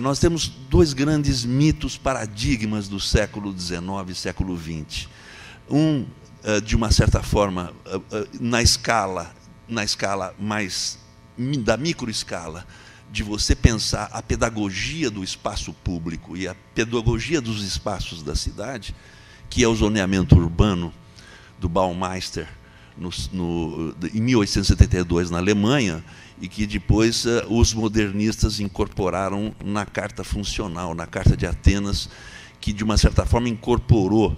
Nós temos dois grandes mitos, paradigmas do século XIX e século XX. Um, de uma certa forma, na escala mais da microescala, de você pensar a pedagogia do espaço público e a pedagogia dos espaços da cidade, que é o zoneamento urbano do Baumeister, em 1872, na Alemanha, e que depois os modernistas incorporaram na Carta Funcional, na Carta de Atenas, que, de uma certa forma, incorporou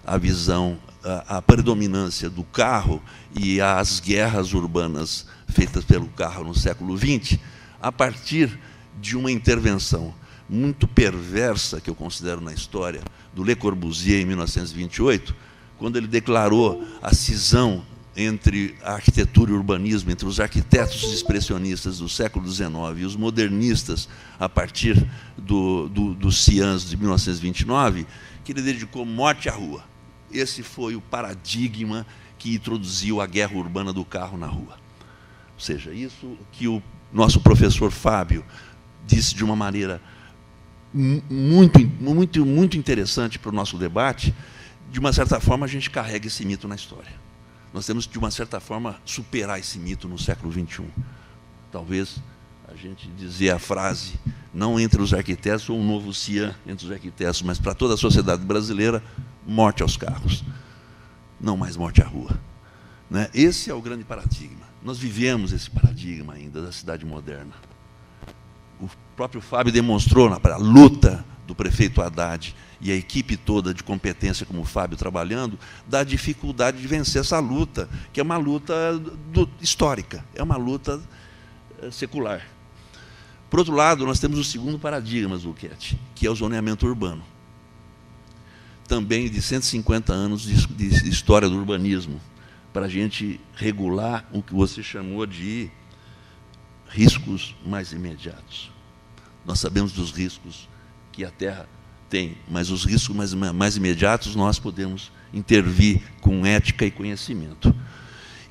a visão, a predominância do carro e as guerras urbanas feitas pelo carro no século XX, a partir de uma intervenção muito perversa, que eu considero na história, do Le Corbusier, em 1928, quando ele declarou a cisão entre a arquitetura e o urbanismo, entre os arquitetos expressionistas do século XIX e os modernistas, a partir dos Ciãs de 1929, que ele dedicou morte à rua. Esse foi o paradigma que introduziu a guerra urbana do carro na rua. Ou seja, isso que o nosso professor Fábio disse de uma maneira muito interessante para o nosso debate. De uma certa forma, a gente carrega esse mito na história. Nós temos, de uma certa forma, superar esse mito no século XXI. Talvez a gente dizer a frase, não entre os arquitetos, ou um novo Cian entre os arquitetos, mas para toda a sociedade brasileira, morte aos carros. Não mais morte à rua. Né? Esse é o grande paradigma. Nós vivemos esse paradigma ainda da cidade moderna. O próprio Fábio demonstrou na luta do prefeito Haddad e a equipe toda de competência como o Fábio trabalhando, da dificuldade de vencer essa luta, que é uma luta histórica, é uma luta secular. Por outro lado, nós temos o segundo paradigma, Zucchetti, que é o zoneamento urbano. Também de 150 anos de história do urbanismo, para a gente regular o que você chamou de riscos mais imediatos. Nós sabemos dos riscos que a Terra tem, mas os riscos mais imediatos nós podemos intervir com ética e conhecimento.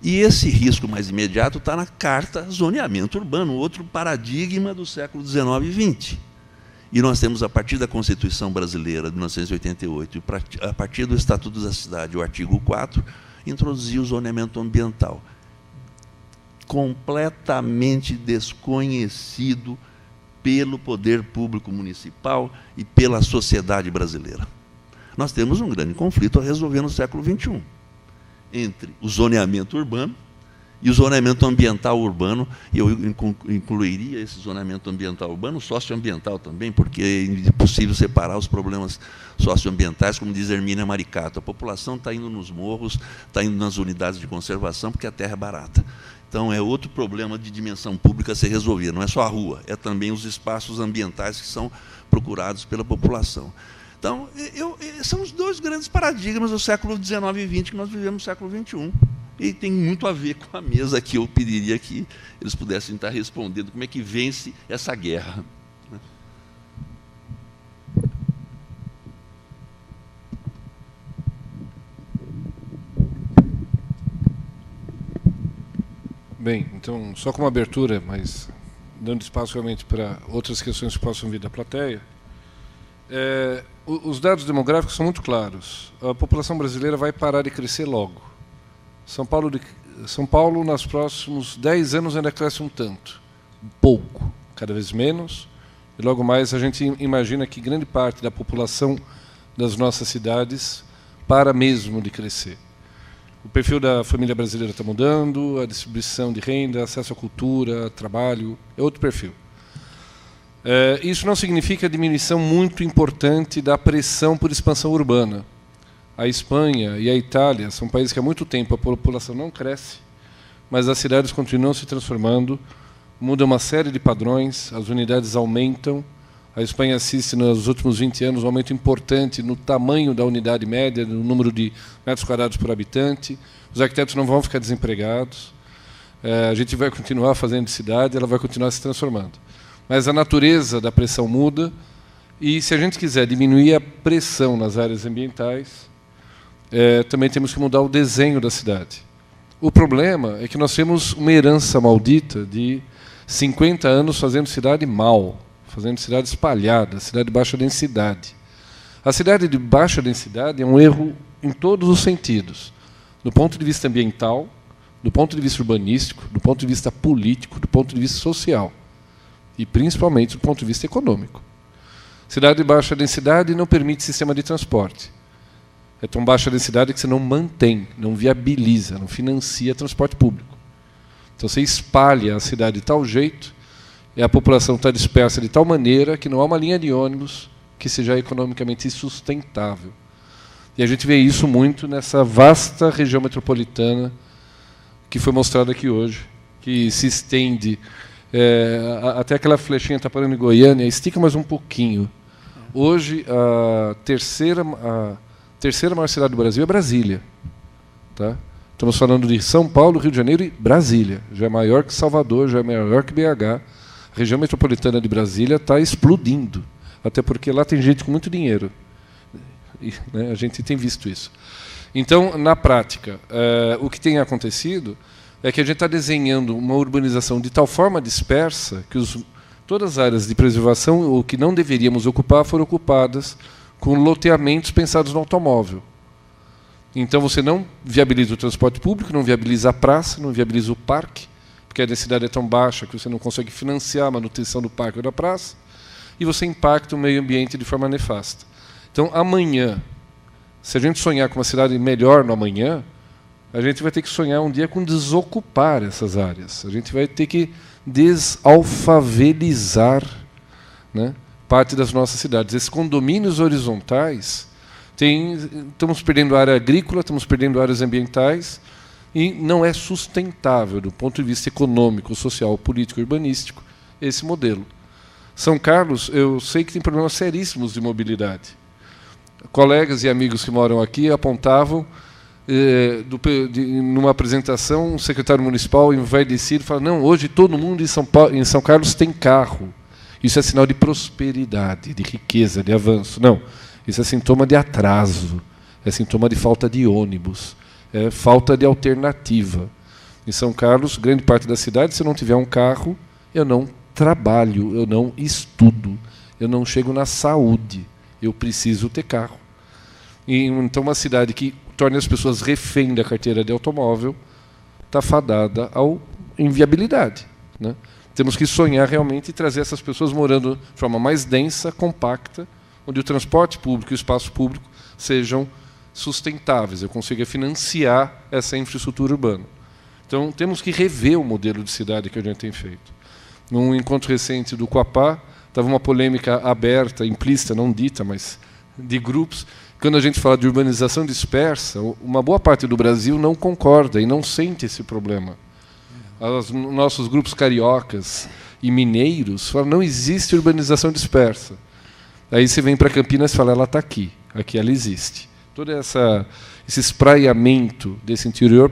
E esse risco mais imediato está na Carta Zoneamento Urbano, outro paradigma do século XIX e XX. E nós temos, a partir da Constituição Brasileira de 1988, e a partir do Estatuto da Cidade, o artigo 4, introduzir o zoneamento ambiental, completamente desconhecido pelo poder público municipal e pela sociedade brasileira. Nós temos um grande conflito a resolver no século XXI, entre o zoneamento urbano e o zoneamento ambiental urbano, e eu incluiria esse zoneamento ambiental urbano socioambiental também, porque é impossível separar os problemas socioambientais, como diz Hermínia Maricato. A população está indo nos morros, está indo nas unidades de conservação, porque a terra é barata. Então, é outro problema de dimensão pública a ser resolvido. Não é só a rua, é também os espaços ambientais que são procurados pela população. Então, são os dois grandes paradigmas do século XIX e XX que nós vivemos no século XXI. E tem muito a ver com a mesa que eu pediria que eles pudessem estar respondendo como é que vence essa guerra. Bem, então, só como abertura, mas dando espaço realmente para outras questões que possam vir da plateia, os dados demográficos são muito claros. A população brasileira vai parar de crescer logo. São Paulo, nos próximos 10 anos, ainda cresce um tanto. Pouco, cada vez menos. E logo mais a gente imagina que grande parte da população das nossas cidades para mesmo de crescer. O perfil da família brasileira está mudando, a distribuição de renda, acesso à cultura, trabalho, é outro perfil. Isso não significa a diminuição muito importante da pressão por expansão urbana. A Espanha e a Itália são países que há muito tempo a população não cresce, mas as cidades continuam se transformando, muda uma série de padrões, as unidades aumentam. A Espanha assiste, nos últimos 20 anos, um aumento importante no tamanho da unidade média, no número de metros quadrados por habitante. Os arquitetos não vão ficar desempregados. A gente vai continuar fazendo cidade, ela vai continuar se transformando. Mas a natureza da pressão muda, e se a gente quiser diminuir a pressão nas áreas ambientais, também temos que mudar o desenho da cidade. O problema é que nós temos uma herança maldita de 50 anos fazendo cidade mal, fazendo cidade espalhada, cidade de baixa densidade. A cidade de baixa densidade é um erro em todos os sentidos, do ponto de vista ambiental, do ponto de vista urbanístico, do ponto de vista político, do ponto de vista social e, principalmente, do ponto de vista econômico. Cidade de baixa densidade não permite sistema de transporte. É tão baixa densidade que você não mantém, não viabiliza, não financia transporte público. Então você espalha a cidade de tal jeito, e a população está dispersa de tal maneira que não há uma linha de ônibus que seja economicamente sustentável. E a gente vê isso muito nessa vasta região metropolitana que foi mostrada aqui hoje, que se estende até aquela flechinha está parando em Goiânia, estica mais um pouquinho. Hoje, a terceira maior cidade do Brasil é Brasília. Tá? Estamos falando de São Paulo, Rio de Janeiro e Brasília. Já é maior que Salvador, já é maior que BH. A região metropolitana de Brasília está explodindo, até porque lá tem gente com muito dinheiro. E, né, a gente tem visto isso. Então, na prática, o que tem acontecido é que a gente está desenhando uma urbanização de tal forma dispersa que todas as áreas de preservação, ou que não deveríamos ocupar, foram ocupadas com loteamentos pensados no automóvel. Então, você não viabiliza o transporte público, não viabiliza a praça, não viabiliza o parque, porque a densidade é tão baixa que você não consegue financiar a manutenção do parque ou da praça, e você impacta o meio ambiente de forma nefasta. Então, amanhã, se a gente sonhar com uma cidade melhor no amanhã, a gente vai ter que sonhar um dia com desocupar essas áreas. A gente vai ter que desalfavelizar, né, parte das nossas cidades. Esses condomínios horizontais, estamos perdendo área agrícola, estamos perdendo áreas ambientais, e não é sustentável, do ponto de vista econômico, social, político e urbanístico, esse modelo. São Carlos, eu sei que tem problemas seríssimos de mobilidade. Colegas e amigos que moram aqui apontavam, numa apresentação, um secretário municipal envaidecido fala: não, hoje todo mundo em São Carlos tem carro. Isso é sinal de prosperidade, de riqueza, de avanço. Não, isso é sintoma de atraso, é sintoma de falta de ônibus, é falta de alternativa. Em São Carlos, grande parte da cidade, se eu não tiver um carro, eu não trabalho, eu não estudo, eu não chego na saúde. Eu preciso ter carro. Então, uma cidade que torna as pessoas refém da carteira de automóvel está fadada à inviabilidade. Né? Temos que sonhar realmente e trazer essas pessoas morando de forma mais densa, compacta, onde o transporte público e o espaço público sejam sustentáveis, eu consiga financiar essa infraestrutura urbana. Então, temos que rever o modelo de cidade que a gente tem feito. Num encontro recente do Coapá, estava uma polêmica aberta, implícita, não dita, mas de grupos. Quando a gente fala de urbanização dispersa, uma boa parte do Brasil não concorda e não sente esse problema. Os nossos grupos cariocas e mineiros falam: não existe urbanização dispersa. Aí você vem para Campinas e fala: ela está aqui, aqui ela existe. Todo esse espraiamento desse interior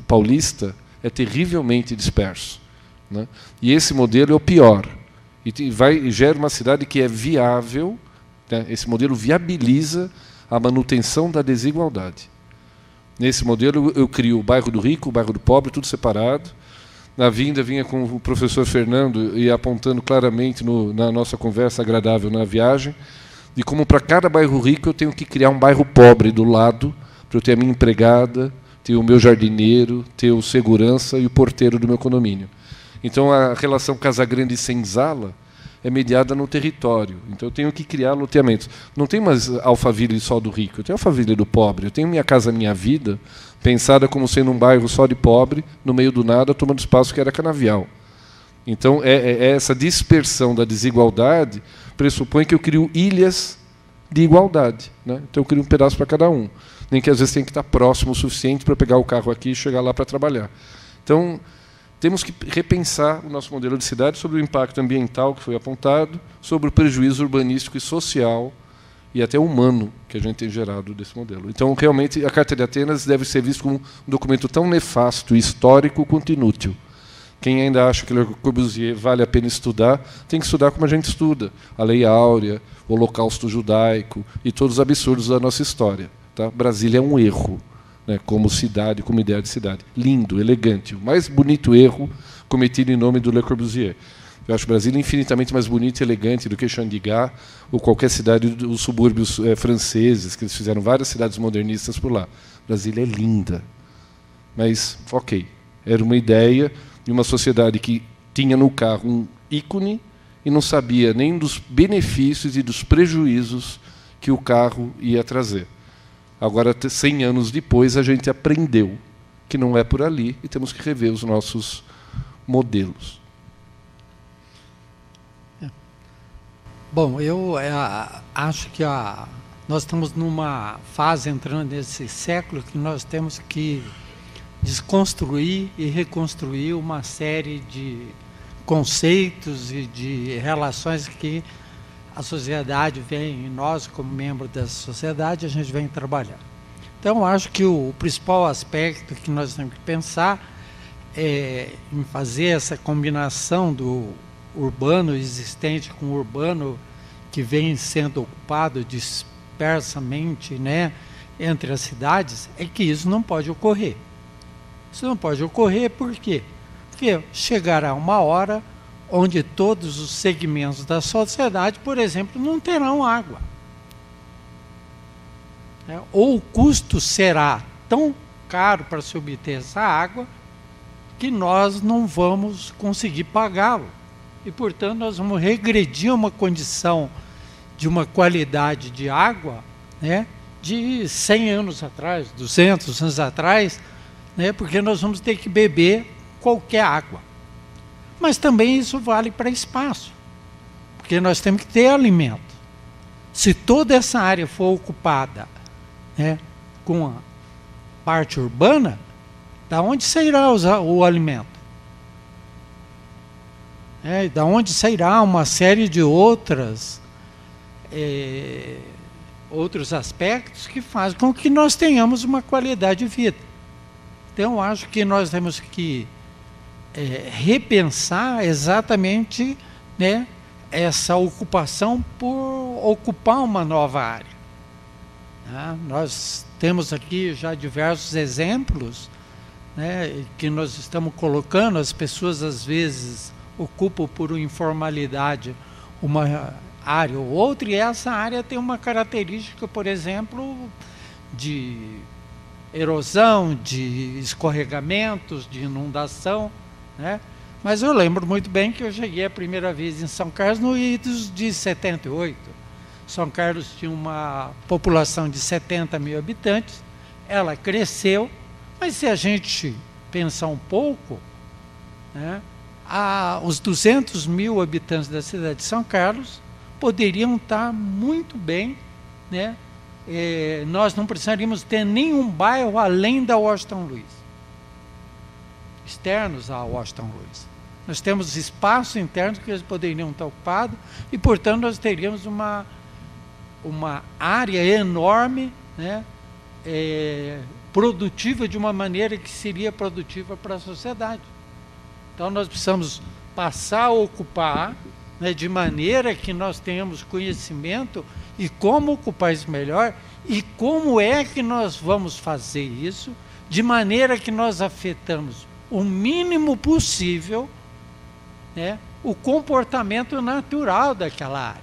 paulista é terrivelmente disperso. Né? E esse modelo é o pior. E gera uma cidade que é viável, né? Esse modelo viabiliza a manutenção da desigualdade. Nesse modelo, eu crio o bairro do rico, o bairro do pobre, tudo separado. Na vinha com o professor Fernando e apontando claramente na nossa conversa agradável na viagem, de como para cada bairro rico eu tenho que criar um bairro pobre do lado, para eu ter a minha empregada, ter o meu jardineiro, ter o segurança e o porteiro do meu condomínio. Então, a relação Casa Grande e Senzala é mediada no território. Então, eu tenho que criar loteamentos. Não tem mais Alphaville só do rico, eu tenho Alphaville do pobre. Eu tenho Minha Casa Minha Vida, pensada como sendo um bairro só de pobre, no meio do nada, tomando espaço que era canavial. Então, essa dispersão da desigualdade pressupõe que eu crio ilhas de igualdade. Né? Então, eu crio um pedaço para cada um. Nem que, às vezes, tem que estar próximo o suficiente para pegar o carro aqui e chegar lá para trabalhar. Então, temos que repensar o nosso modelo de cidade sobre o impacto ambiental que foi apontado, sobre o prejuízo urbanístico e social e até humano que a gente tem gerado desse modelo. Então, realmente, a Carta de Atenas deve ser vista como um documento tão nefasto e histórico quanto inútil. Quem ainda acha que Le Corbusier vale a pena estudar, tem que estudar como a gente estuda. A Lei Áurea, o Holocausto Judaico e todos os absurdos da nossa história. Tá? Brasília é um erro. Né, como cidade, como ideia de cidade. Lindo, elegante. O mais bonito erro cometido em nome do Le Corbusier. Eu acho Brasília infinitamente mais bonita e elegante do que Chandigarh ou qualquer cidade dos subúrbios franceses, que eles fizeram várias cidades modernistas por lá. Brasília é linda. Mas, ok, era uma ideia de uma sociedade que tinha no carro um ícone e não sabia nem dos benefícios e dos prejuízos que o carro ia trazer. Agora, 100 anos depois, a gente aprendeu que não é por ali e temos que rever os nossos modelos. Bom, eu acho que nós estamos numa fase, entrando nesse século, que nós temos que desconstruir e reconstruir uma série de conceitos e de relações que a sociedade vem, e nós, como membro dessa sociedade, a gente vem trabalhar. Então, acho que o principal aspecto que nós temos que pensar é em fazer essa combinação do urbano existente com o urbano que vem sendo ocupado dispersamente, né, entre as cidades, é que isso não pode ocorrer. Isso não pode ocorrer por quê? Porque chegará uma hora onde todos os segmentos da sociedade, por exemplo, não terão água. Ou o custo será tão caro para se obter essa água que nós não vamos conseguir pagá-lo. E, portanto, nós vamos regredir a uma condição de uma qualidade de água, né, de 100 anos atrás, 200 anos atrás, né, porque nós vamos ter que beber qualquer água. Mas também isso vale para espaço, porque nós temos que ter alimento. Se toda essa área for ocupada, né, com a parte urbana, da onde sairá o alimento? Da onde sairá uma série de outros aspectos que fazem com que nós tenhamos uma qualidade de vida. Então, acho que nós temos que repensar exatamente, né, essa ocupação por ocupar uma nova área. Nós temos aqui já diversos exemplos, né, que nós estamos colocando. As pessoas, às vezes, ocupam por informalidade uma área ou outra, e essa área tem uma característica, por exemplo, de erosão, de escorregamentos, de inundação, né? Mas eu lembro muito bem que eu cheguei a primeira vez em São Carlos no idos de 78. São Carlos tinha uma população de 70 mil habitantes, ela cresceu, mas se a gente pensar um pouco, né, os 200 mil habitantes da cidade de São Carlos poderiam estar muito bem, né? Nós não precisaríamos ter nenhum bairro além da Washington Luiz, externos à Washington Luiz. Nós temos espaços internos que eles poderiam estar ocupados e, portanto, nós teríamos uma área enorme, né, produtiva de uma maneira que seria produtiva para a sociedade. Então, nós precisamos passar a ocupar, né, de maneira que nós tenhamos conhecimento e como ocupar isso melhor e como é que nós vamos fazer isso de maneira que nós afetamos o mínimo possível, né, o comportamento natural daquela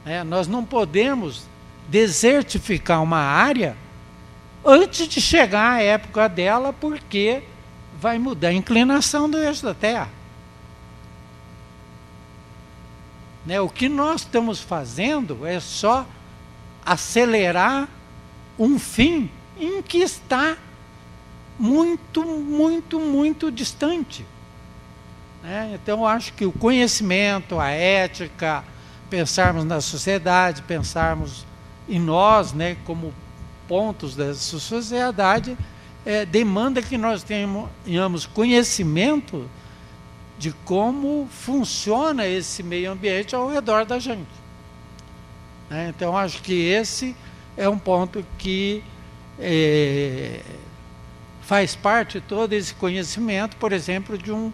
área. Nós não podemos desertificar uma área antes de chegar à época dela, porque vai mudar a inclinação do eixo da Terra. O que nós estamos fazendo é só acelerar um fim em que está muito, muito, muito distante. Então, acho que o conhecimento, a ética, pensarmos na sociedade, pensarmos em nós, né, como pontos dessa sociedade, demanda que nós tenhamos conhecimento de como funciona esse meio ambiente ao redor da gente. Então, acho que esse é um ponto que faz parte de todo esse conhecimento, por exemplo, de um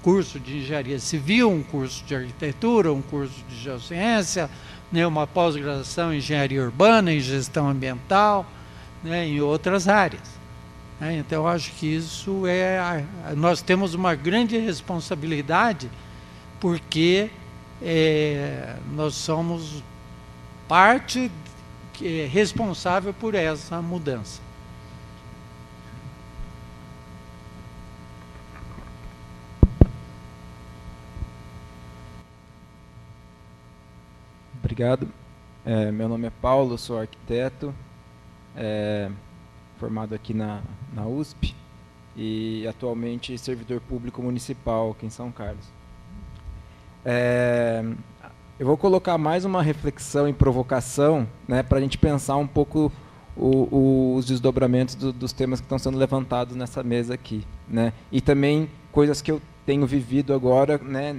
curso de engenharia civil, um curso de arquitetura, um curso de geociência, né, uma pós-graduação em engenharia urbana, em gestão ambiental, né, em outras áreas. Então, eu acho que isso nós temos uma grande responsabilidade, porque nós somos parte responsável por essa mudança. Obrigado. Meu nome é Paulo, sou arquiteto, formado aqui na USP e atualmente servidor público municipal aqui em São Carlos. Eu vou colocar mais uma reflexão e provocação, né, para a gente pensar um pouco os desdobramentos dos temas que estão sendo levantados nessa mesa aqui, né, e também coisas que eu tenho vivido agora, né,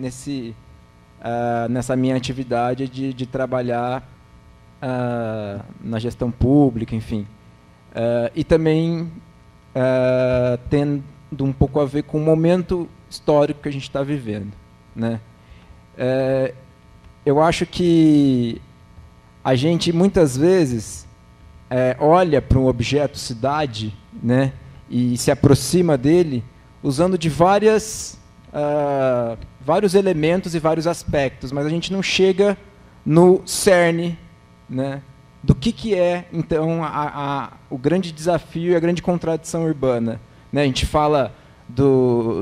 nessa minha atividade de trabalhar na gestão pública, enfim. E também tendo um pouco a ver com o momento histórico que a gente está vivendo, né? Eu acho que a gente, muitas vezes, olha para um objeto cidade, né, e se aproxima dele usando de vários elementos e vários aspectos, mas a gente não chega no cerne, né, do que é, então, o grande desafio e a grande contradição urbana, né? A gente fala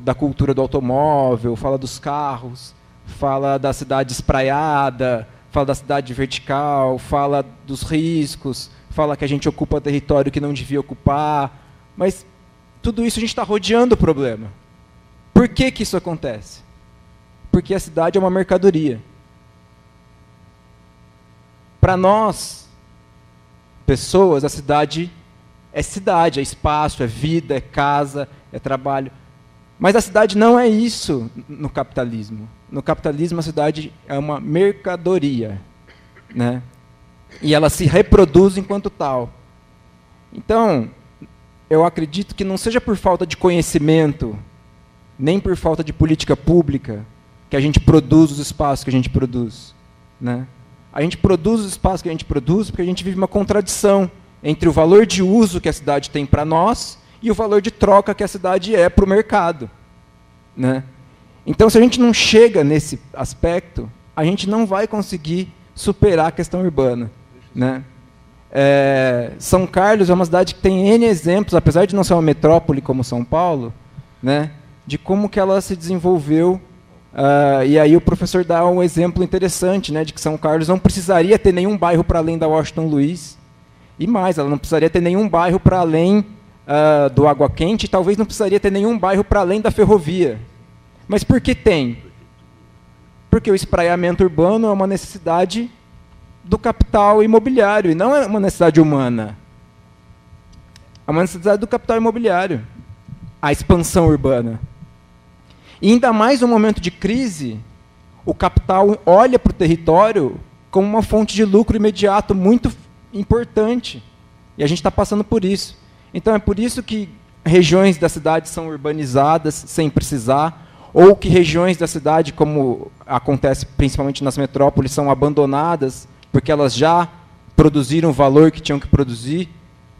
da cultura do automóvel, fala dos carros, fala da cidade espraiada, fala da cidade vertical, fala dos riscos, fala que a gente ocupa território que não devia ocupar, mas tudo isso a gente está rodeando o problema. Por que isso acontece? Porque a cidade é uma mercadoria. Para nós, pessoas, a cidade, é espaço, é vida, é casa, é trabalho. Mas a cidade não é isso no capitalismo. No capitalismo, a cidade é uma mercadoria, né? E ela se reproduz enquanto tal. Então, eu acredito que não seja por falta de conhecimento, nem por falta de política pública, que a gente produz os espaços que a gente produz, né? A gente produz os espaços que a gente produz porque a gente vive uma contradição entre o valor de uso que a cidade tem para nós e o valor de troca que a cidade é para o mercado, né? Então, se a gente não chega nesse aspecto, a gente não vai conseguir superar a questão urbana, né? São Carlos é uma cidade que tem N exemplos, apesar de não ser uma metrópole como São Paulo, né, de como que ela se desenvolveu. E aí o professor dá um exemplo interessante, né, de que São Carlos não precisaria ter nenhum bairro para além da Washington Luiz, e mais, ela não precisaria ter nenhum bairro para além do Água Quente, e talvez não precisaria ter nenhum bairro para além da ferrovia. Mas por que tem? Porque o espraiamento urbano é uma necessidade do capital imobiliário, e não é uma necessidade humana. É uma necessidade do capital imobiliário, a expansão urbana. E ainda mais no momento de crise, o capital olha para o território como uma fonte de lucro imediato muito importante. E a gente está passando por isso. Então, é por isso que regiões da cidade são urbanizadas sem precisar, ou que regiões da cidade, como acontece principalmente nas metrópoles, são abandonadas porque elas já produziram o valor que tinham que produzir,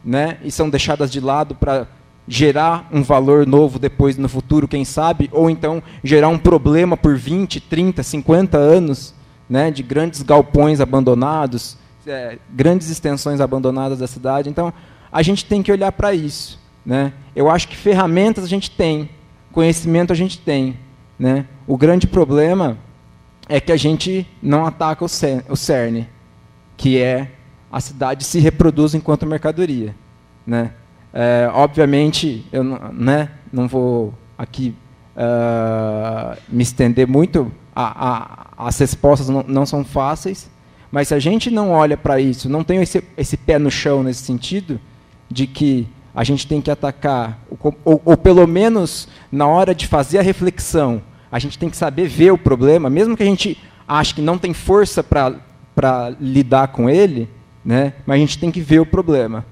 né, e são deixadas de lado para gerar um valor novo depois no futuro, quem sabe, ou então gerar um problema por 20, 30, 50 anos, né, de grandes galpões abandonados, grandes extensões abandonadas da cidade. Então, a gente tem que olhar para isso, né? Eu acho que ferramentas a gente tem, conhecimento a gente tem, né? O grande problema é que a gente não ataca o cerne, que é a cidade se reproduz enquanto mercadoria, né? Obviamente, eu não vou aqui me estender muito, as respostas não são fáceis, mas se a gente não olha para isso, não tem esse pé no chão nesse sentido, de que a gente tem que atacar, ou pelo menos na hora de fazer a reflexão, a gente tem que saber ver o problema, mesmo que a gente ache que não tem força para lidar com ele, né, mas a gente tem que ver o problema,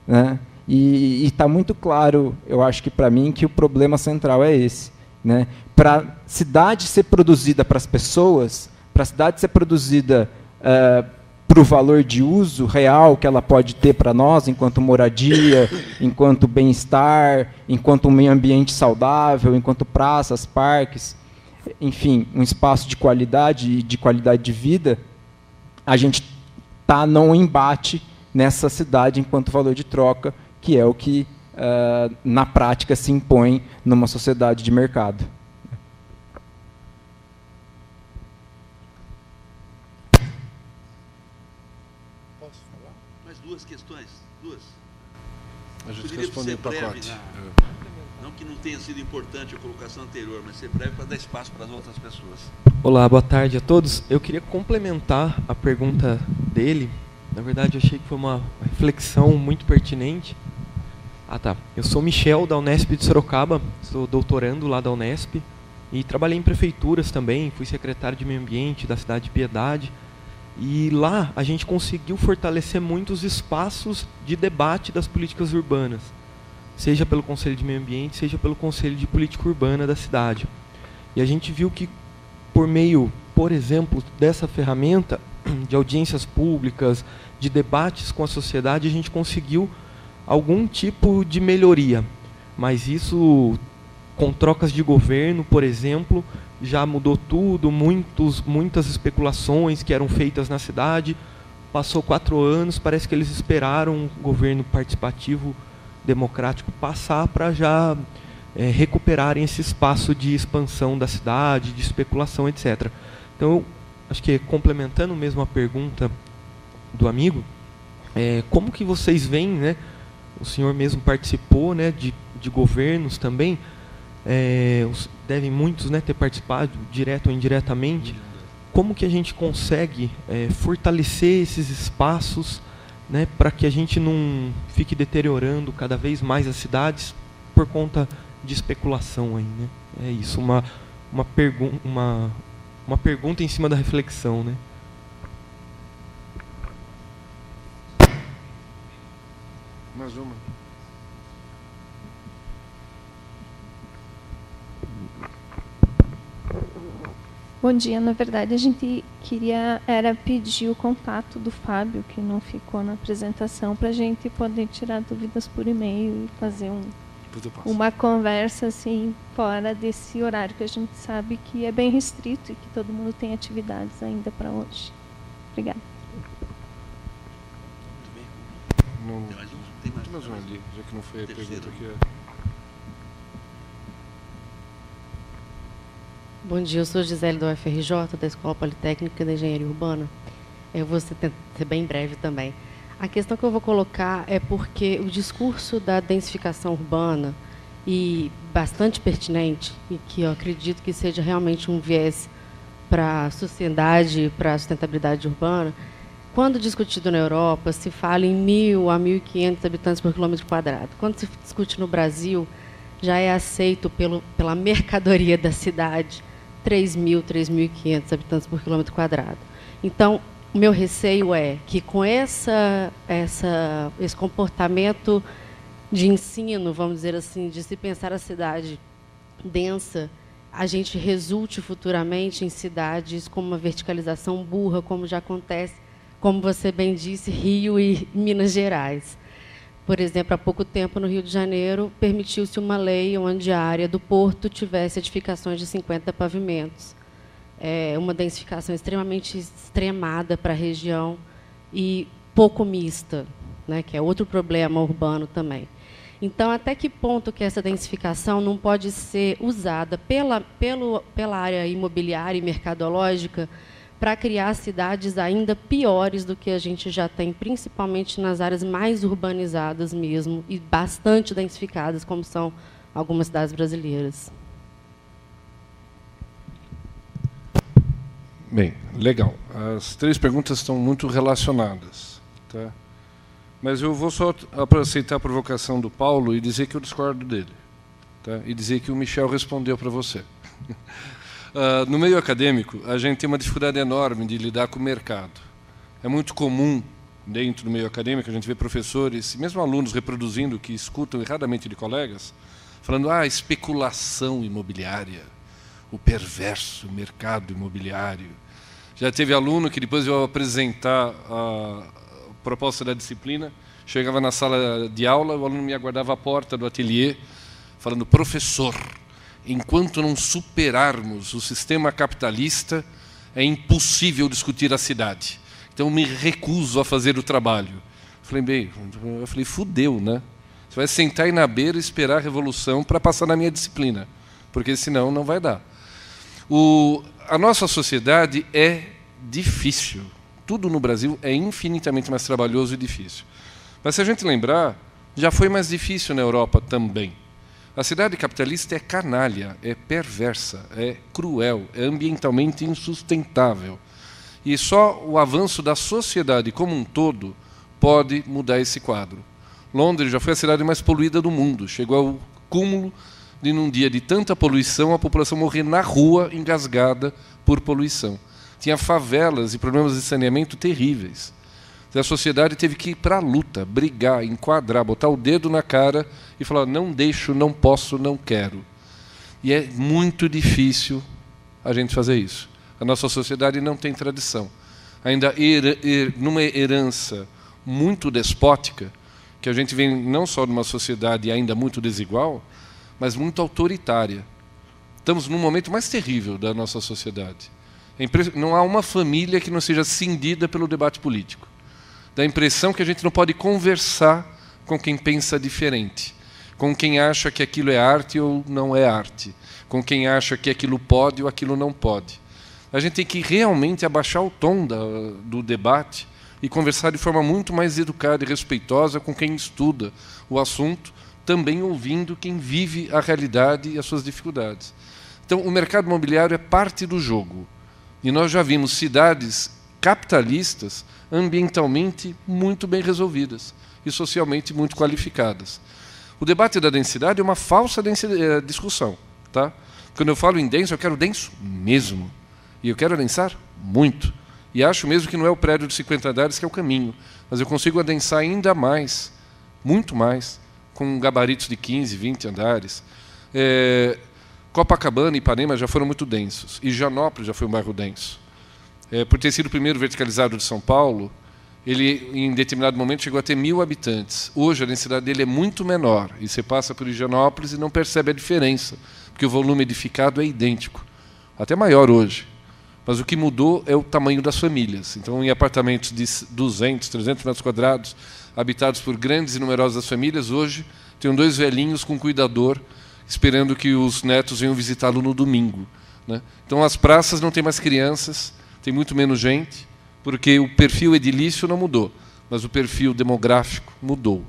né? E está muito claro, eu acho que para mim, que o problema central é esse, né? Para a cidade ser produzida para as pessoas, para a cidade ser produzida para o valor de uso real que ela pode ter para nós, enquanto moradia, enquanto bem-estar, enquanto um meio ambiente saudável, enquanto praças, parques, enfim, um espaço de qualidade e de qualidade de vida, a gente está num embate nessa cidade enquanto valor de troca, que é o que, na prática, se impõe numa sociedade de mercado. Duas questões, duas. A gente Poderia responde ser o pacote. breve, não que não tenha sido importante a colocação anterior, mas ser breve para dar espaço para as outras pessoas. Olá, boa tarde a todos. Eu queria complementar a pergunta dele. Na verdade, eu achei que foi uma reflexão muito pertinente. Eu sou Michel, da Unesp de Sorocaba, sou doutorando lá da Unesp e trabalhei em prefeituras também, fui secretário de Meio Ambiente da cidade de Piedade. E lá a gente conseguiu fortalecer muitos espaços de debate das políticas urbanas, seja pelo Conselho de Meio Ambiente, seja pelo Conselho de Política Urbana da cidade. E a gente viu que, por meio, por exemplo, dessa ferramenta de audiências públicas, de debates com a sociedade, a gente conseguiu algum tipo de melhoria. Mas isso, com trocas de governo, por exemplo, já mudou tudo, muitas especulações que eram feitas na cidade. Passou 4 anos, parece que eles esperaram um governo participativo, democrático, passar para já recuperarem esse espaço de expansão da cidade, de especulação, etc. Então, acho que complementando mesmo a pergunta do amigo, como que vocês veem, né, o senhor mesmo participou, né, de governos também, devem muitos, né, ter participado, direto ou indiretamente. Como que a gente consegue fortalecer esses espaços, né, para que a gente não fique deteriorando cada vez mais as cidades por conta de especulação aí, né? É isso, uma pergunta em cima da reflexão, né? Mais uma. Bom dia, na verdade a gente era pedir o contato do Fábio, que não ficou na apresentação, para a gente poder tirar dúvidas por e-mail e fazer uma conversa assim, fora desse horário que a gente sabe que é bem restrito e que todo mundo tem atividades ainda para hoje. Obrigada. Tem mais uma ali, já que não foi a pergunta aqui. Bom dia, eu sou Gisele do UFRJ, da Escola Politécnica de Engenharia Urbana. Eu vou ser bem breve também. A questão que eu vou colocar é porque o discurso da densificação urbana, e bastante pertinente, e que eu acredito que seja realmente um viés para a sociedade, para a sustentabilidade urbana, quando discutido na Europa, se fala em 1.000 a 1.500 habitantes por quilômetro quadrado. Quando se discute no Brasil, já é aceito pela mercadoria da cidade 3.000, 3.500 habitantes por quilômetro quadrado. Então, o meu receio é que com esse comportamento de ensino, vamos dizer assim, de se pensar a cidade densa, a gente resulte futuramente em cidades com uma verticalização burra, como já acontece, como você bem disse, Rio e Minas Gerais. Por exemplo, há pouco tempo, no Rio de Janeiro, permitiu-se uma lei onde a área do porto tivesse edificações de 50 pavimentos. Uma densificação extremamente extremada para a região e pouco mista, né, que é outro problema urbano também. Então, até que ponto que essa densificação não pode ser usada pela área imobiliária e mercadológica para criar cidades ainda piores do que a gente já tem, principalmente nas áreas mais urbanizadas mesmo, e bastante densificadas, como são algumas cidades brasileiras. Bem, legal. As 3 perguntas estão muito relacionadas, tá? Mas eu vou só aceitar a provocação do Paulo e dizer que eu discordo dele, tá? E dizer que o Michel respondeu para você. No meio acadêmico, a gente tem uma dificuldade enorme de lidar com o mercado. É muito comum, dentro do meio acadêmico, a gente vê professores, mesmo alunos reproduzindo, que escutam erradamente de colegas, falando, especulação imobiliária, o perverso mercado imobiliário. Já teve aluno que depois de eu apresentar a proposta da disciplina, chegava na sala de aula, o aluno me aguardava à porta do ateliê, falando: professor, enquanto não superarmos o sistema capitalista, é impossível discutir a cidade. Então me recuso a fazer o trabalho. Eu falei, fudeu, né? Você vai sentar aí na beira e esperar a revolução para passar na minha disciplina, porque senão não vai dar. A nossa sociedade é difícil. Tudo no Brasil é infinitamente mais trabalhoso e difícil. Mas se a gente lembrar, já foi mais difícil na Europa também. A cidade capitalista é canalha, é perversa, é cruel, é ambientalmente insustentável. E só o avanço da sociedade como um todo pode mudar esse quadro. Londres já foi a cidade mais poluída do mundo. Chegou ao cúmulo de, num dia de tanta poluição, a população morrer na rua engasgada por poluição. Tinha favelas e problemas de saneamento terríveis. A sociedade teve que ir para a luta, brigar, enquadrar, botar o dedo na cara e falar: não deixo, não posso, não quero. E é muito difícil a gente fazer isso. A nossa sociedade não tem tradição. Ainda numa herança muito despótica, que a gente vem não só de uma sociedade ainda muito desigual, mas muito autoritária. Estamos num momento mais terrível da nossa sociedade. Não há uma família que não seja cindida pelo debate político. Dá a impressão que a gente não pode conversar com quem pensa diferente, com quem acha que aquilo é arte ou não é arte, com quem acha que aquilo pode ou aquilo não pode. A gente tem que realmente abaixar o tom do debate e conversar de forma muito mais educada e respeitosa com quem estuda o assunto, também ouvindo quem vive a realidade e as suas dificuldades. Então, o mercado imobiliário é parte do jogo. E nós já vimos cidades capitalistas ambientalmente muito bem resolvidas e socialmente muito qualificadas. O debate da densidade é uma falsa discussão. Tá? Quando eu falo em denso, eu quero denso mesmo. E eu quero adensar muito. E acho mesmo que não é o prédio de 50 andares que é o caminho. Mas eu consigo adensar ainda mais, muito mais, com gabaritos de 15, 20 andares. Copacabana e Ipanema já foram muito densos. E Higienópolis já foi um bairro denso. Por ter sido o primeiro verticalizado de São Paulo, ele, em determinado momento, chegou a ter 1.000 habitantes. Hoje, a densidade dele é muito menor. E você passa por Higienópolis e não percebe a diferença, porque o volume edificado é idêntico. Até maior hoje. Mas o que mudou é o tamanho das famílias. Então, em apartamentos de 200, 300 metros quadrados, habitados por grandes e numerosas famílias, hoje tem 2 velhinhos com cuidador, esperando que os netos venham visitá-lo no domingo. Né? Então, as praças não têm mais crianças, tem muito menos gente, porque o perfil edilício não mudou, mas o perfil demográfico mudou.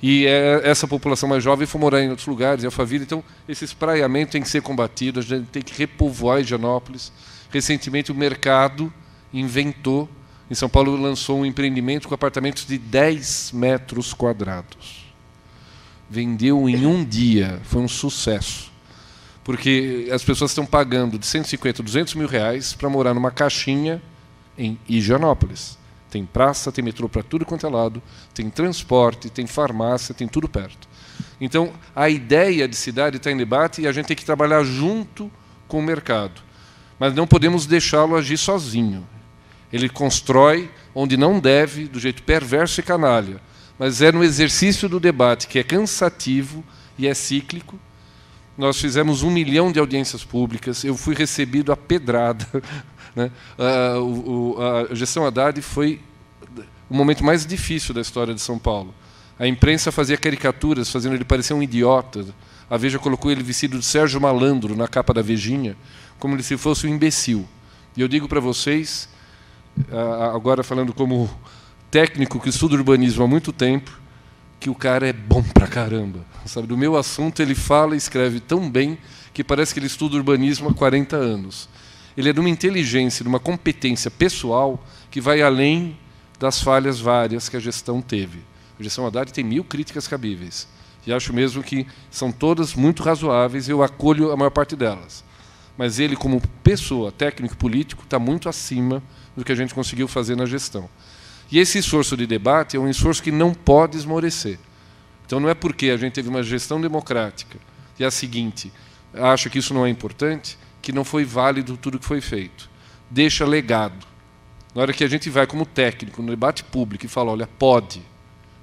E essa população mais jovem foi morar em outros lugares, em Alphaville. Então, esse espraiamento tem que ser combatido, a gente tem que repovoar Higienópolis. Recentemente, o mercado inventou, em São Paulo, lançou um empreendimento com apartamentos de 10 metros quadrados. Vendeu em um dia, foi um sucesso. Porque as pessoas estão pagando de 150 a 200 mil reais para morar numa caixinha em Higienópolis. Tem praça, tem metrô para tudo quanto é lado, tem transporte, tem farmácia, tem tudo perto. Então, a ideia de cidade está em debate e a gente tem que trabalhar junto com o mercado. Mas não podemos deixá-lo agir sozinho. Ele constrói onde não deve, do jeito perverso e canalha. Mas é no exercício do debate, que é cansativo e é cíclico. Nós fizemos 1 milhão de audiências públicas, eu fui recebido a pedrada. Né? A gestão Haddad foi o momento mais difícil da história de São Paulo. A imprensa fazia caricaturas, fazendo ele parecer um idiota. A Veja colocou ele vestido de Sérgio Malandro na capa da Vejinha, como se fosse um imbecil. E eu digo para vocês, agora falando como técnico que estuda urbanismo há muito tempo, que o cara é bom pra caramba. Sabe, do meu assunto ele fala e escreve tão bem que parece que ele estuda urbanismo há 40 anos. Ele é de uma inteligência, de uma competência pessoal que vai além das falhas várias que a gestão teve. A gestão Haddad tem 1000 críticas cabíveis. E acho mesmo que são todas muito razoáveis e eu acolho a maior parte delas. Mas ele, como pessoa, técnico político, está muito acima do que a gente conseguiu fazer na gestão. E esse esforço de debate é um esforço que não pode esmorecer. Então, não é porque a gente teve uma gestão democrática e a seguinte, acha que isso não é importante, que não foi válido tudo que foi feito. deixa legado. Na hora que a gente vai como técnico no debate público e fala, olha, pode,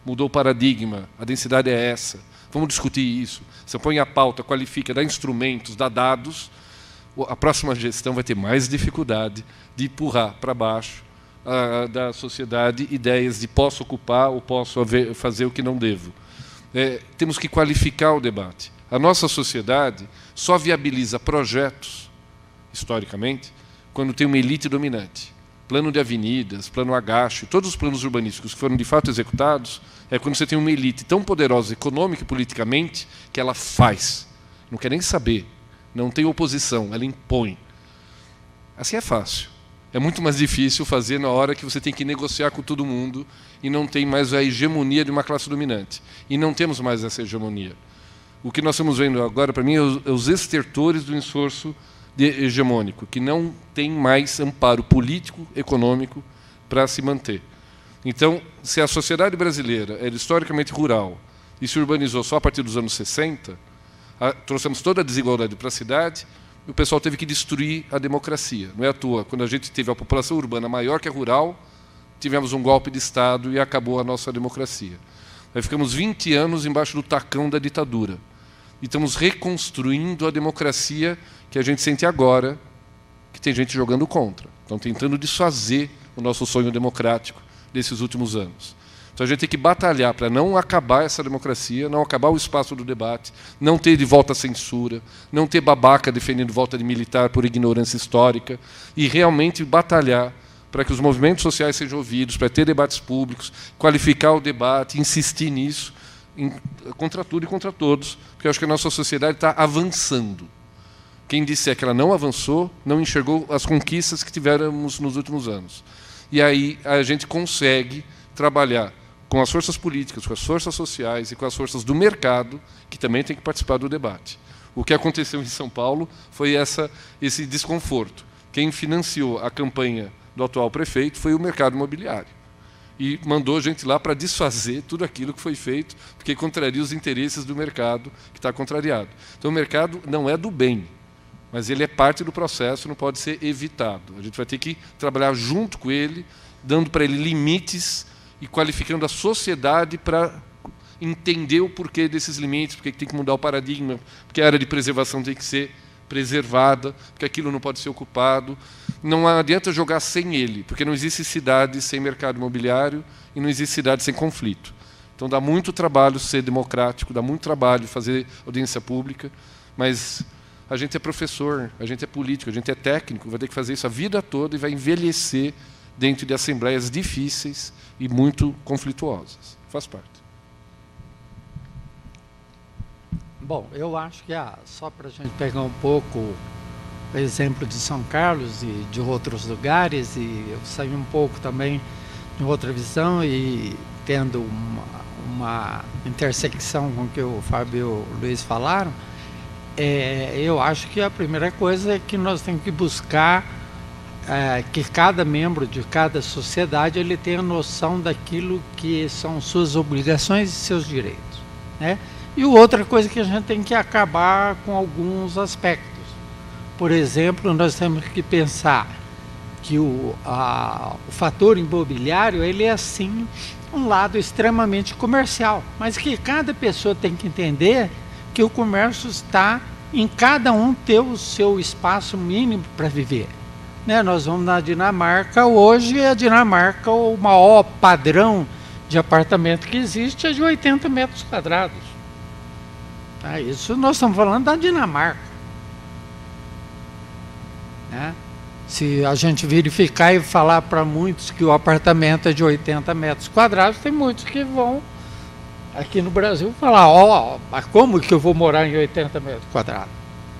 mudou o paradigma, a densidade é essa, vamos discutir isso. Você põe a pauta, qualifica, dá instrumentos, dá dados, a próxima gestão vai ter mais dificuldade de empurrar para baixo da sociedade ideias de posso ocupar ou posso fazer o que não devo. Temos que qualificar o debate. A nossa sociedade só viabiliza projetos, historicamente, quando tem uma elite dominante. Plano de avenidas, plano agacho, todos os planos urbanísticos que foram de fato executados, é quando você tem uma elite tão poderosa econômica e politicamente que ela faz. Não quer nem saber. Não tem oposição, ela impõe. Assim é fácil. É muito mais difícil fazer na hora que você tem que negociar com todo mundo e não tem mais a hegemonia de uma classe dominante. E não temos mais essa hegemonia. O que nós estamos vendo agora, para mim, é os estertores do esforço hegemônico, que não tem mais amparo político, econômico, para se manter. Então, se a sociedade brasileira era historicamente rural e se urbanizou só a partir dos anos 60, trouxemos toda a desigualdade para a cidade, e o pessoal teve que destruir a democracia. Não é à toa, quando a gente teve a população urbana maior que a rural, tivemos um golpe de Estado e acabou a nossa democracia. Aí ficamos 20 anos embaixo do tacão da ditadura. E estamos reconstruindo a democracia que a gente sente agora, que tem gente jogando contra. Estão tentando desfazer o nosso sonho democrático desses últimos anos. Então a gente tem que batalhar para não acabar essa democracia, não acabar o espaço do debate, não ter de volta a censura, não ter babaca defendendo volta de militar por ignorância histórica, e realmente batalhar para que os movimentos sociais sejam ouvidos, para ter debates públicos, qualificar o debate, insistir nisso, contra tudo e contra todos, porque eu acho que a nossa sociedade está avançando. Quem disser que ela não avançou, não enxergou as conquistas que tivemos nos últimos anos. E aí a gente consegue trabalhar com as forças políticas, com as forças sociais e com as forças do mercado, que também tem que participar do debate. O que aconteceu em São Paulo foi esse desconforto. Quem financiou a campanha do atual prefeito foi o mercado imobiliário. E mandou gente lá para desfazer tudo aquilo que foi feito, porque contraria os interesses do mercado, que está contrariado. Então o mercado não é do bem, mas ele é parte do processo, não pode ser evitado. A gente vai ter que trabalhar junto com ele, dando para ele limites e qualificando a sociedade para entender o porquê desses limites, porque tem que mudar o paradigma, porque a área de preservação tem que ser preservada, porque aquilo não pode ser ocupado. Não adianta jogar sem ele, porque não existe cidade sem mercado imobiliário e não existe cidade sem conflito. Então dá muito trabalho ser democrático, dá muito trabalho fazer audiência pública, mas a gente é professor, a gente é político, a gente é técnico, vai ter que fazer isso a vida toda e vai envelhecer dentro de assembleias difíceis e muito conflituosas. Faz parte. Bom, eu acho que só para a gente pegar um pouco o exemplo de São Carlos e de outros lugares, e eu saí um pouco também de outra visão e tendo uma intersecção com o que o Fábio e o Luiz falaram, eu acho que a primeira coisa é que nós temos que buscar que cada membro de cada sociedade ele tenha noção daquilo que são suas obrigações e seus direitos, né? E outra coisa que a gente tem que acabar com alguns aspectos. Por exemplo, nós temos que pensar que o fator imobiliário ele é, sim, um lado extremamente comercial, mas que cada pessoa tem que entender que o comércio está em cada um ter o seu espaço mínimo para viver. Né? Nós vamos na Dinamarca, hoje a Dinamarca, o maior padrão de apartamento que existe é de 80 metros quadrados. Isso nós estamos falando da Dinamarca. Né? Se a gente verificar e falar para muitos que o apartamento é de 80 metros quadrados, tem muitos que vão aqui no Brasil falar, mas como que eu vou morar em 80 metros quadrados?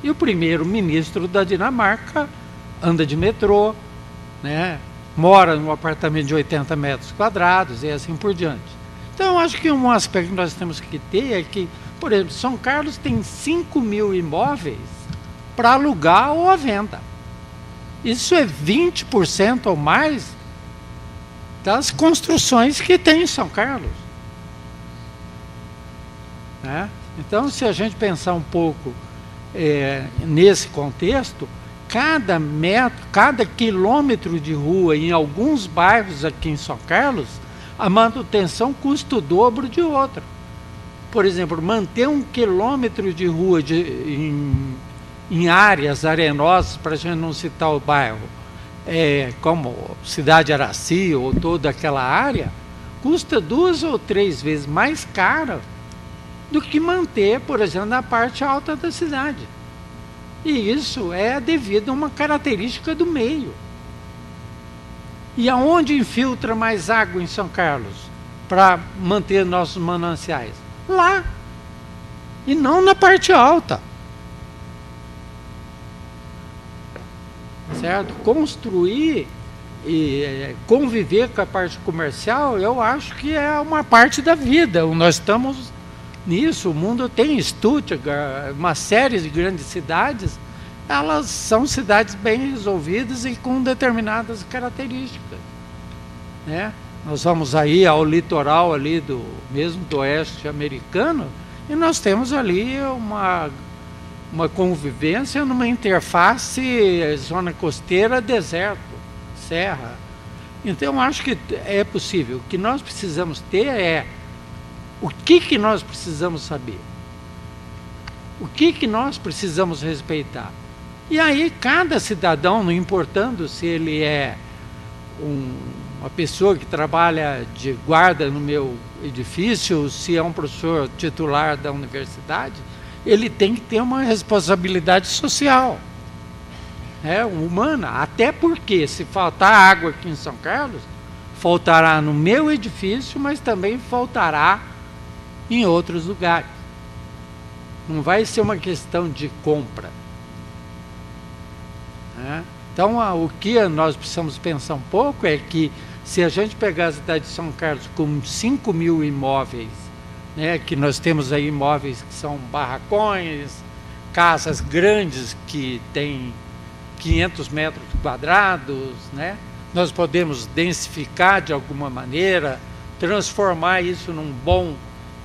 E o primeiro-ministro da Dinamarca anda de metrô, né? Mora num apartamento de 80 metros quadrados e assim por diante. Então, eu acho que um aspecto que nós temos que ter é que, por exemplo, São Carlos tem 5.000 imóveis para alugar ou à venda. Isso é 20% ou mais das construções que tem em São Carlos. Né? Então, se a gente pensar um pouco nesse contexto, cada metro, cada quilômetro de rua, em alguns bairros aqui em São Carlos, a manutenção custa o dobro de outro. Por exemplo, manter 1 quilômetro de rua em áreas arenosas, para a gente não citar o bairro, como Cidade Araci ou toda aquela área, custa 2 ou 3 vezes mais caro do que manter, por exemplo, na parte alta da cidade. E isso é devido a uma característica do meio. E aonde infiltra mais água em São Carlos para manter nossos mananciais? Lá. E não na parte alta. Certo? Construir e conviver com a parte comercial, eu acho que é uma parte da vida. Nós estamos nisso. O mundo tem Stuttgart, uma série de grandes cidades, elas são cidades bem resolvidas e com determinadas características, né? Nós vamos aí ao litoral ali mesmo do oeste americano, e nós temos ali uma convivência numa interface zona costeira, deserto, serra. Então eu acho que é possível. O que nós precisamos ter é o que nós precisamos saber, o que nós precisamos respeitar. E aí cada cidadão, não importando se ele é uma pessoa que trabalha de guarda no meu edifício, ou se é um professor titular da universidade, ele tem que ter uma responsabilidade social, humana. Até porque, se faltar água aqui em São Carlos, faltará no meu edifício, mas também faltará em outros lugares. Não vai ser uma questão de compra. Então, o que nós precisamos pensar um pouco é que, se a gente pegar a cidade de São Carlos com 5 mil imóveis, que nós temos aí imóveis que são barracões, casas grandes que têm 500 metros quadrados, nós podemos densificar de alguma maneira, transformar isso num bom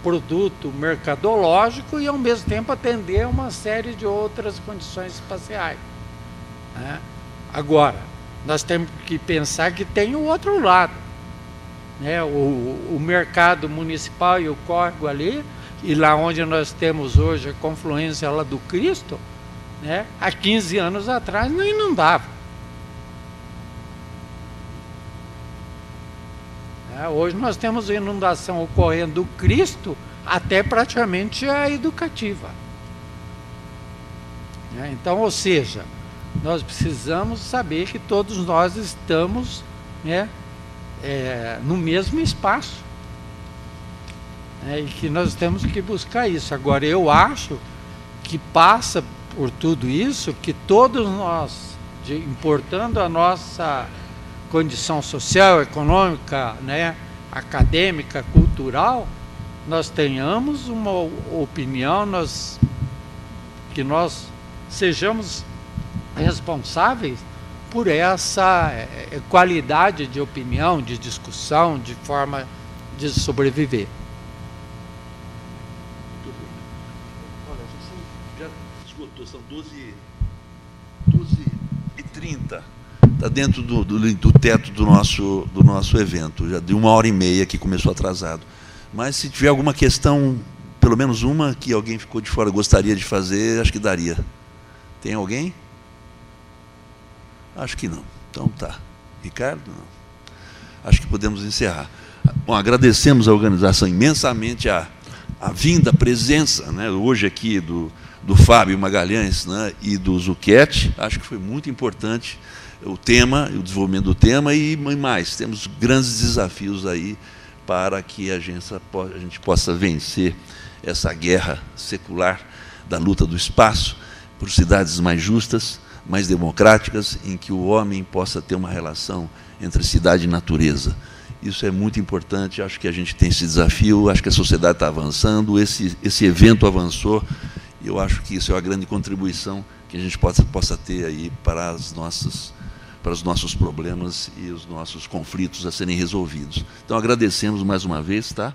produto mercadológico e, ao mesmo tempo, atender uma série de outras condições espaciais. Agora, nós temos que pensar que tem o outro lado, o mercado municipal e o córrego ali, e lá onde nós temos hoje a confluência lá do Cristo, há 15 anos atrás não inundava. Hoje nós temos inundação ocorrendo do Cristo até praticamente a educativa. Então, ou seja, nós precisamos saber que todos nós estamos no mesmo espaço, e que nós temos que buscar isso. Agora, eu acho que passa por tudo isso que todos nós, importando a nossa condição social, econômica, acadêmica, cultural, nós tenhamos uma opinião, que nós sejamos responsáveis por essa qualidade de opinião, de discussão, de forma de sobreviver. Olha, já esgotou, são 12h30. Está dentro do teto do nosso evento. Já de 1h30 que começou atrasado. Mas se tiver alguma questão, pelo menos uma que alguém ficou de fora, gostaria de fazer, acho que daria. Tem alguém? Acho que não. Então tá. Ricardo? Não. Acho que podemos encerrar. Bom, agradecemos à organização imensamente a vinda, a presença, hoje aqui do Fábio Magalhães, e do Zucchetti. Acho que foi muito importante o tema, o desenvolvimento do tema, e mais, temos grandes desafios aí para que a gente possa vencer essa guerra secular da luta do espaço por cidades mais justas, mais democráticas, em que o homem possa ter uma relação entre cidade e natureza. Isso é muito importante, acho que a gente tem esse desafio, acho que a sociedade está avançando, esse evento avançou, e eu acho que isso é uma grande contribuição que a gente possa ter aí para os nossos problemas e os nossos conflitos a serem resolvidos. Então, agradecemos mais uma vez, tá?